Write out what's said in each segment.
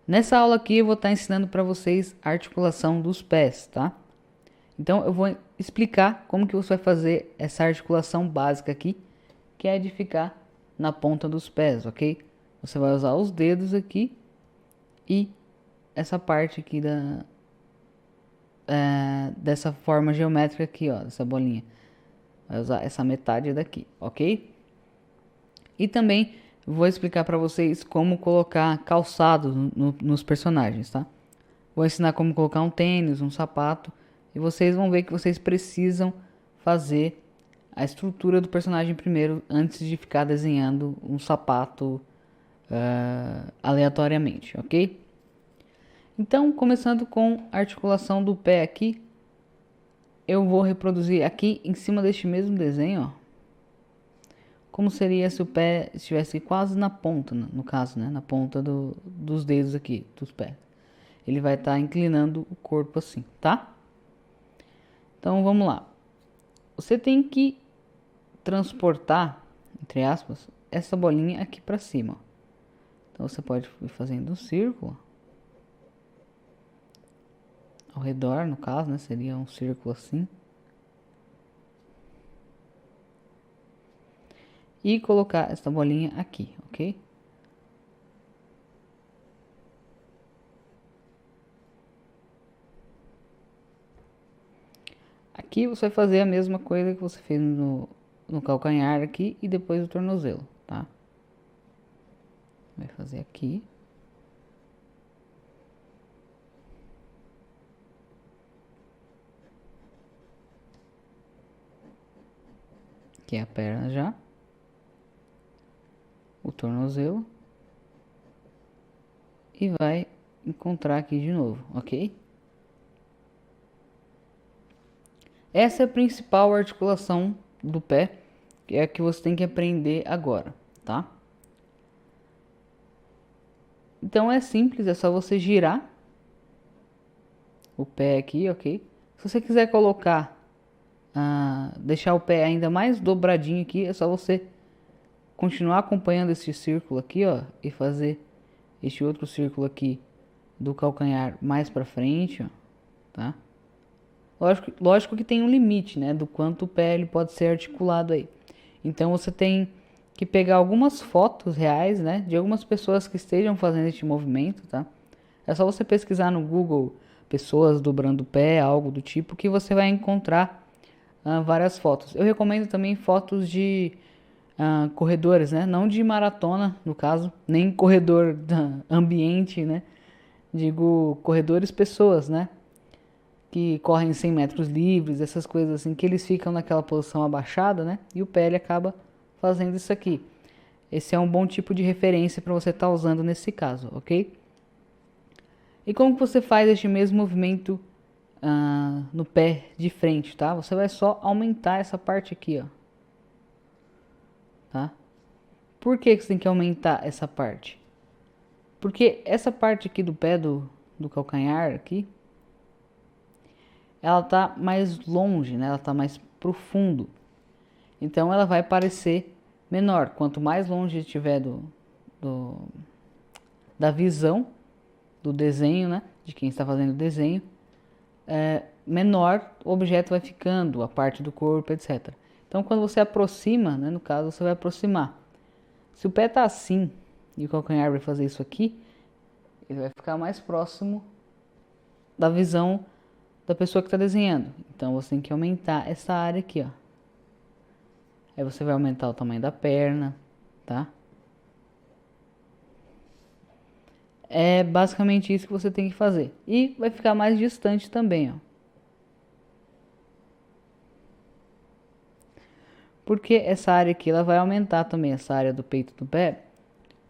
Nessa aula aqui eu vou estar ensinando para vocês a articulação dos pés, tá? Então eu vou explicar como que você vai fazer essa articulação básica aqui, que é de ficar na ponta dos pés, ok? Você vai usar os dedos aqui e essa parte aqui dessa forma geométrica aqui, ó, dessa bolinha. Vai usar essa metade daqui, ok? E também vou explicar para vocês como colocar calçado nos personagens, tá? Vou ensinar como colocar um tênis, um sapato, e vocês vão ver que vocês precisam fazer a estrutura do personagem primeiro antes de ficar desenhando um sapato aleatoriamente, ok? Então, começando com a articulação do pé aqui, eu vou reproduzir aqui em cima deste mesmo desenho, ó, como seria se o pé estivesse quase na ponta, no caso, né, na ponta dos dedos aqui, dos pés. Ele vai estar inclinando o corpo assim, tá? Então vamos lá. Você tem que transportar, entre aspas, essa bolinha aqui para cima. Então você pode ir fazendo um círculo ao redor, no caso, né? Seria um círculo assim. E colocar essa bolinha aqui, ok? Aqui você vai fazer a mesma coisa que você fez no calcanhar aqui e depois o tornozelo, tá? Vai fazer aqui. Aqui é a perna já. O tornozelo. E vai encontrar aqui de novo, ok? Essa é a principal articulação do pé, que é a que você tem que aprender agora, tá? Então é simples, é só você girar o pé aqui, ok? Se você quiser colocar, deixar o pé ainda mais dobradinho aqui, é só você continuar acompanhando esse círculo aqui, ó, e fazer este outro círculo aqui do calcanhar mais pra frente, ó, tá? Lógico que tem um limite, né, do quanto o pé ele pode ser articulado aí. Então você tem que pegar algumas fotos reais, né, de algumas pessoas que estejam fazendo este movimento, tá? É só você pesquisar no Google pessoas dobrando o pé, algo do tipo, que você vai encontrar várias fotos. Eu recomendo também fotos de corredores, né? Não de maratona, no caso, nem corredor ambiente, né? Digo corredores pessoas, né? Que correm 100 metros livres, essas coisas assim, que eles ficam naquela posição abaixada, né? E o pé ele acaba fazendo isso aqui. Esse é um bom tipo de referência para você estar usando nesse caso, ok? E como que você faz este mesmo movimento no pé de frente, tá? Você vai só aumentar essa parte aqui, ó. Tá? Por que você tem que aumentar essa parte? Porque essa parte aqui do pé do calcanhar aqui, ela tá mais longe, né? Ela tá mais profundo. Então ela vai parecer menor. Quanto mais longe estiver do, da visão do desenho, né? De quem está fazendo o desenho, menor o objeto vai ficando, a parte do corpo, etc. Então quando você aproxima, né? No caso, você vai aproximar. Se o pé tá assim e o calcanhar vai fazer isso aqui, ele vai ficar mais próximo da visão da pessoa que está desenhando. Então você tem que aumentar essa área aqui, ó. Aí você vai aumentar o tamanho da perna, tá? É basicamente isso que você tem que fazer. E vai ficar mais distante também, ó. Porque essa área aqui ela vai aumentar também, essa área do peito do pé,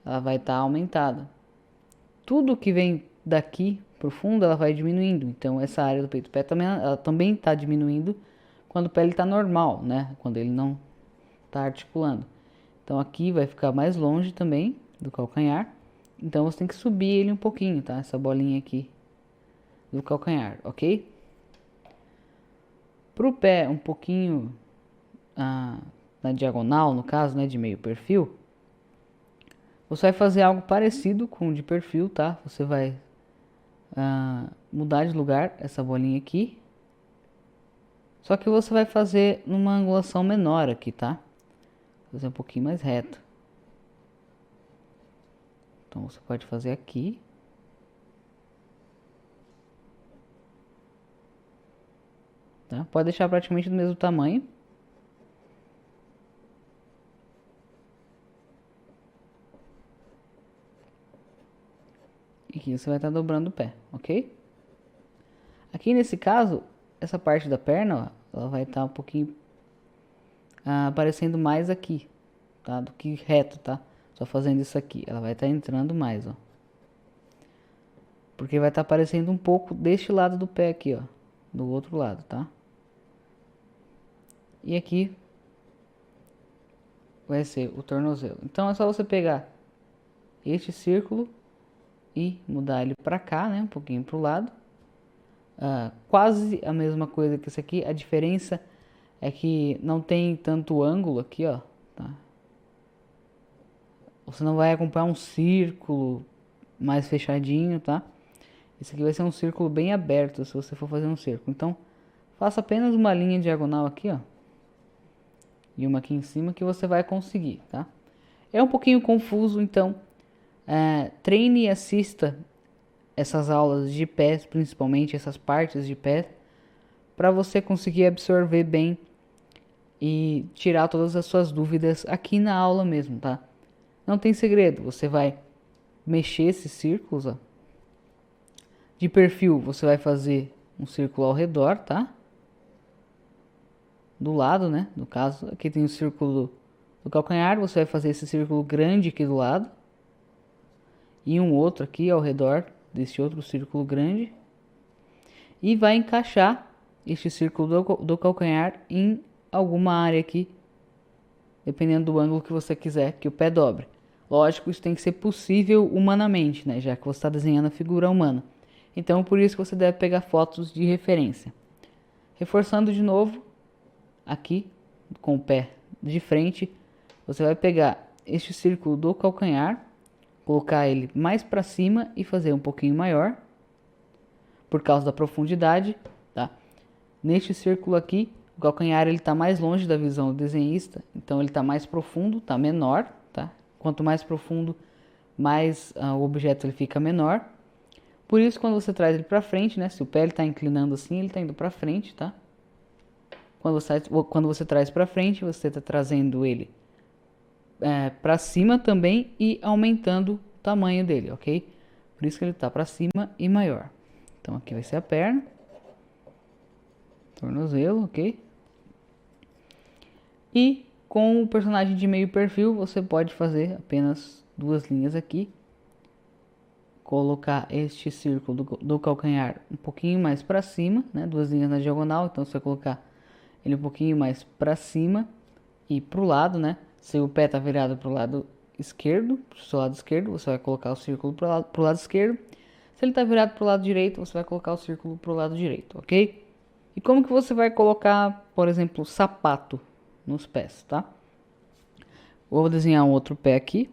ela vai estar aumentada. Tudo que vem daqui pro fundo, ela vai diminuindo. Então essa área do peito do pé também, ela também está diminuindo quando o pé está normal, né? Quando ele não está articulando. Então aqui vai ficar mais longe também do calcanhar. Então você tem que subir ele um pouquinho, tá? Essa bolinha aqui do calcanhar, ok? Pro pé um pouquinho na diagonal, no caso, né, de meio perfil, Você vai fazer algo parecido com o de perfil, tá? Você vai mudar de lugar essa bolinha aqui. Só que você vai fazer numa angulação menor aqui, tá? Fazer um pouquinho mais reto. Então você pode fazer aqui. Tá? Pode deixar praticamente do mesmo tamanho. E aqui você vai estar dobrando o pé, ok? Aqui nesse caso, essa parte da perna, ó, ela vai estar um pouquinho aparecendo mais aqui, tá? Do que reto, tá? Só fazendo isso aqui, ela vai estar entrando mais, ó. Porque vai estar aparecendo um pouco deste lado do pé aqui, ó. Do outro lado, tá? E aqui vai ser o tornozelo. Então é só você pegar este círculo e mudar ele pra cá, né? Um pouquinho pro lado. Quase a mesma coisa que esse aqui. A diferença é que não tem tanto ângulo aqui, ó. Tá? Você não vai acompanhar um círculo mais fechadinho, tá? Esse aqui vai ser um círculo bem aberto, se você for fazer um círculo. Então, faça apenas uma linha diagonal aqui, ó. E uma aqui em cima que você vai conseguir, tá? É um pouquinho confuso, então treine e assista essas aulas de pés, principalmente essas partes de pés, para você conseguir absorver bem e tirar todas as suas dúvidas aqui na aula mesmo, tá? Não tem segredo, você vai mexer esses círculos, ó. De perfil, você vai fazer um círculo ao redor, tá? Do lado, né? No caso, aqui tem o círculo do calcanhar, você vai fazer esse círculo grande aqui do lado. E um outro aqui ao redor desse outro círculo grande. E vai encaixar este círculo do calcanhar em alguma área aqui, dependendo do ângulo que você quiser que o pé dobre. Lógico, isso tem que ser possível humanamente, né? Já que você está desenhando a figura humana. Então, por isso que você deve pegar fotos de referência. Reforçando de novo, aqui, com o pé de frente, você vai pegar este círculo do calcanhar, colocar ele mais para cima e fazer um pouquinho maior, por causa da profundidade, tá? Neste círculo aqui, o calcanhar ele está mais longe da visão do desenhista, então ele está mais profundo, está menor, tá? Quanto mais profundo, mais o objeto ele fica menor. Por isso, quando você traz ele para frente, né? Se o pé está inclinando assim, ele está indo para frente, tá? Quando você traz para frente, você está trazendo ele para cima também e aumentando o tamanho dele, ok? Por isso que ele está para cima e maior. Então aqui vai ser a perna, tornozelo, ok? E com o personagem de meio perfil, você pode fazer apenas duas linhas aqui. Colocar este círculo do calcanhar um pouquinho mais para cima, né? Duas linhas na diagonal, então você vai colocar ele um pouquinho mais para cima e para o lado, né? Se o pé está virado para o lado esquerdo, para o seu lado esquerdo, você vai colocar o círculo para o lado esquerdo. Se ele está virado para o lado direito, você vai colocar o círculo para o lado direito, ok? E como que você vai colocar, por exemplo, sapato nos pés, tá? Vou desenhar um outro pé aqui,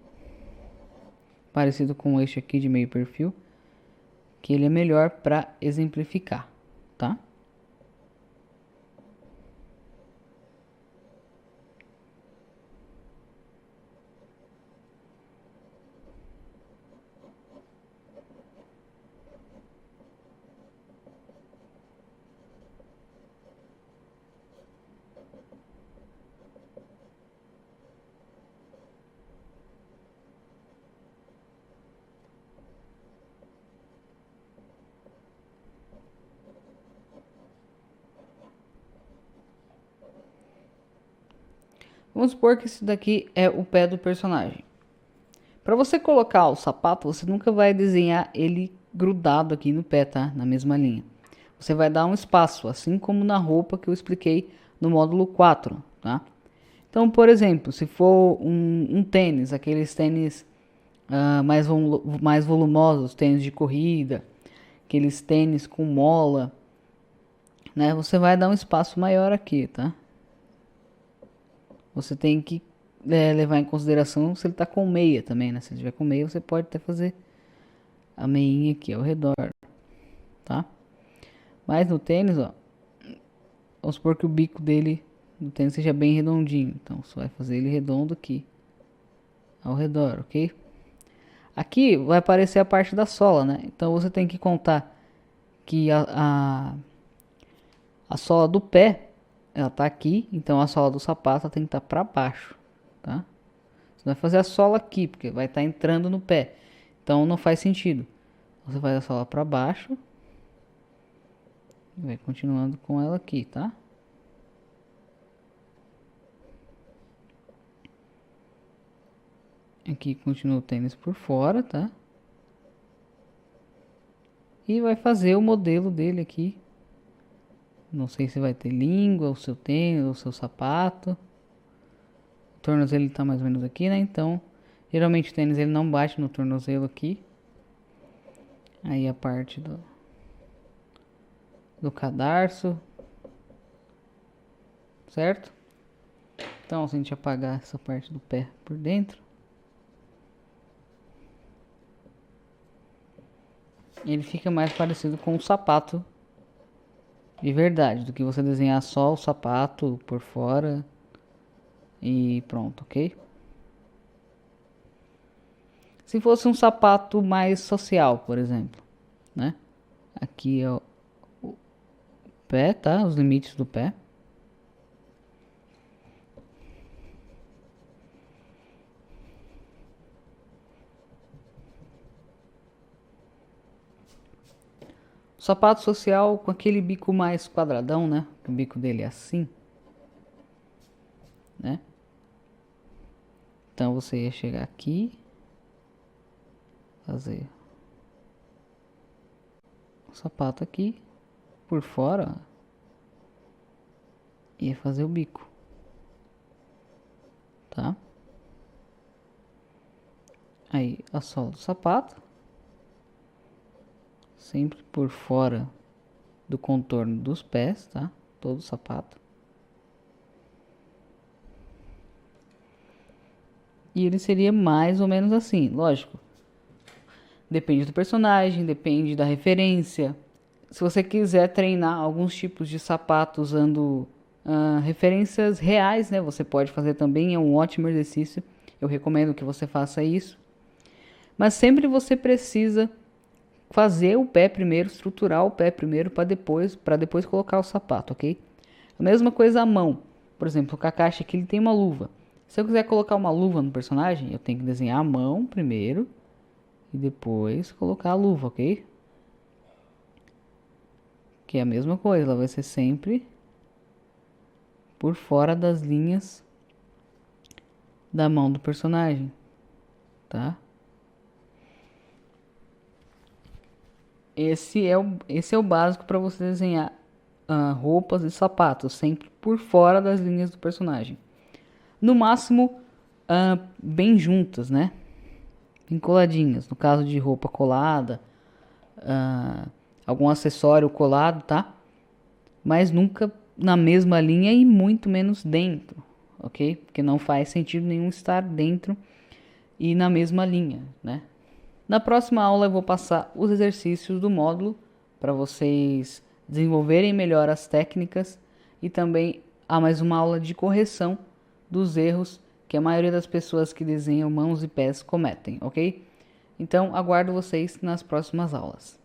parecido com este aqui de meio perfil, que ele é melhor para exemplificar, tá? Vamos supor que esse daqui é o pé do personagem. Para você colocar o sapato, você nunca vai desenhar ele grudado aqui no pé, tá? Na mesma linha. Você vai dar um espaço, assim como na roupa que eu expliquei no módulo 4, tá? Então, por exemplo, se for um tênis, aqueles tênis mais volumosos, tênis de corrida, aqueles tênis com mola, né? Você vai dar um espaço maior aqui, tá? Você tem que levar em consideração se ele tá com meia também, né? Se ele tiver com meia, você pode até fazer a meinha aqui ao redor, tá? Mas no tênis, ó, vamos supor que o bico dele no tênis seja bem redondinho. Então você vai fazer ele redondo aqui, ao redor, ok? Aqui vai aparecer a parte da sola, né? Então você tem que contar que a sola do pé, ela tá aqui. Então a sola do sapato tem que estar para baixo, tá? Você vai fazer a sola aqui, porque vai estar entrando no pé. Então não faz sentido. Você faz a sola para baixo. Vai continuando com ela aqui, tá? Aqui continua o tênis por fora, tá? E vai fazer o modelo dele aqui. Não sei se vai ter língua, o seu tênis, o seu sapato. O tornozelo tá mais ou menos aqui, né? Então, geralmente o tênis ele não bate no tornozelo aqui. Aí a parte do cadarço. Certo? Então, se a gente apagar essa parte do pé por dentro, ele fica mais parecido com um sapato de verdade, do que você desenhar só o sapato por fora e pronto, ok? Se fosse um sapato mais social, por exemplo, né? Aqui é o pé, tá? Os limites do pé. O sapato social com aquele bico mais quadradão, né? O bico dele é assim, né? Então você ia chegar aqui, fazer o sapato aqui por fora, ia fazer o bico, tá? Aí a sola do sapato, sempre por fora do contorno dos pés, tá? Todo o sapato. E ele seria mais ou menos assim, lógico. Depende do personagem, depende da referência. Se você quiser treinar alguns tipos de sapato usando referências reais, né? Você pode fazer também, é um ótimo exercício. Eu recomendo que você faça isso. Mas sempre você precisa fazer o pé primeiro, estruturar o pé primeiro para depois colocar o sapato, ok? A mesma coisa a mão. Por exemplo, o Kakashi aqui ele tem uma luva. Se eu quiser colocar uma luva no personagem, eu tenho que desenhar a mão primeiro e depois colocar a luva, ok? Que é a mesma coisa, ela vai ser sempre por fora das linhas da mão do personagem, tá? Esse é o básico para você desenhar roupas e sapatos, sempre por fora das linhas do personagem. No máximo, bem juntas, né? Bem coladinhas. No caso de roupa colada, algum acessório colado, tá? Mas nunca na mesma linha e muito menos dentro, ok? Porque não faz sentido nenhum estar dentro e na mesma linha, né? Na próxima aula eu vou passar os exercícios do módulo para vocês desenvolverem melhor as técnicas e também há mais uma aula de correção dos erros que a maioria das pessoas que desenham mãos e pés cometem, ok? Então aguardo vocês nas próximas aulas.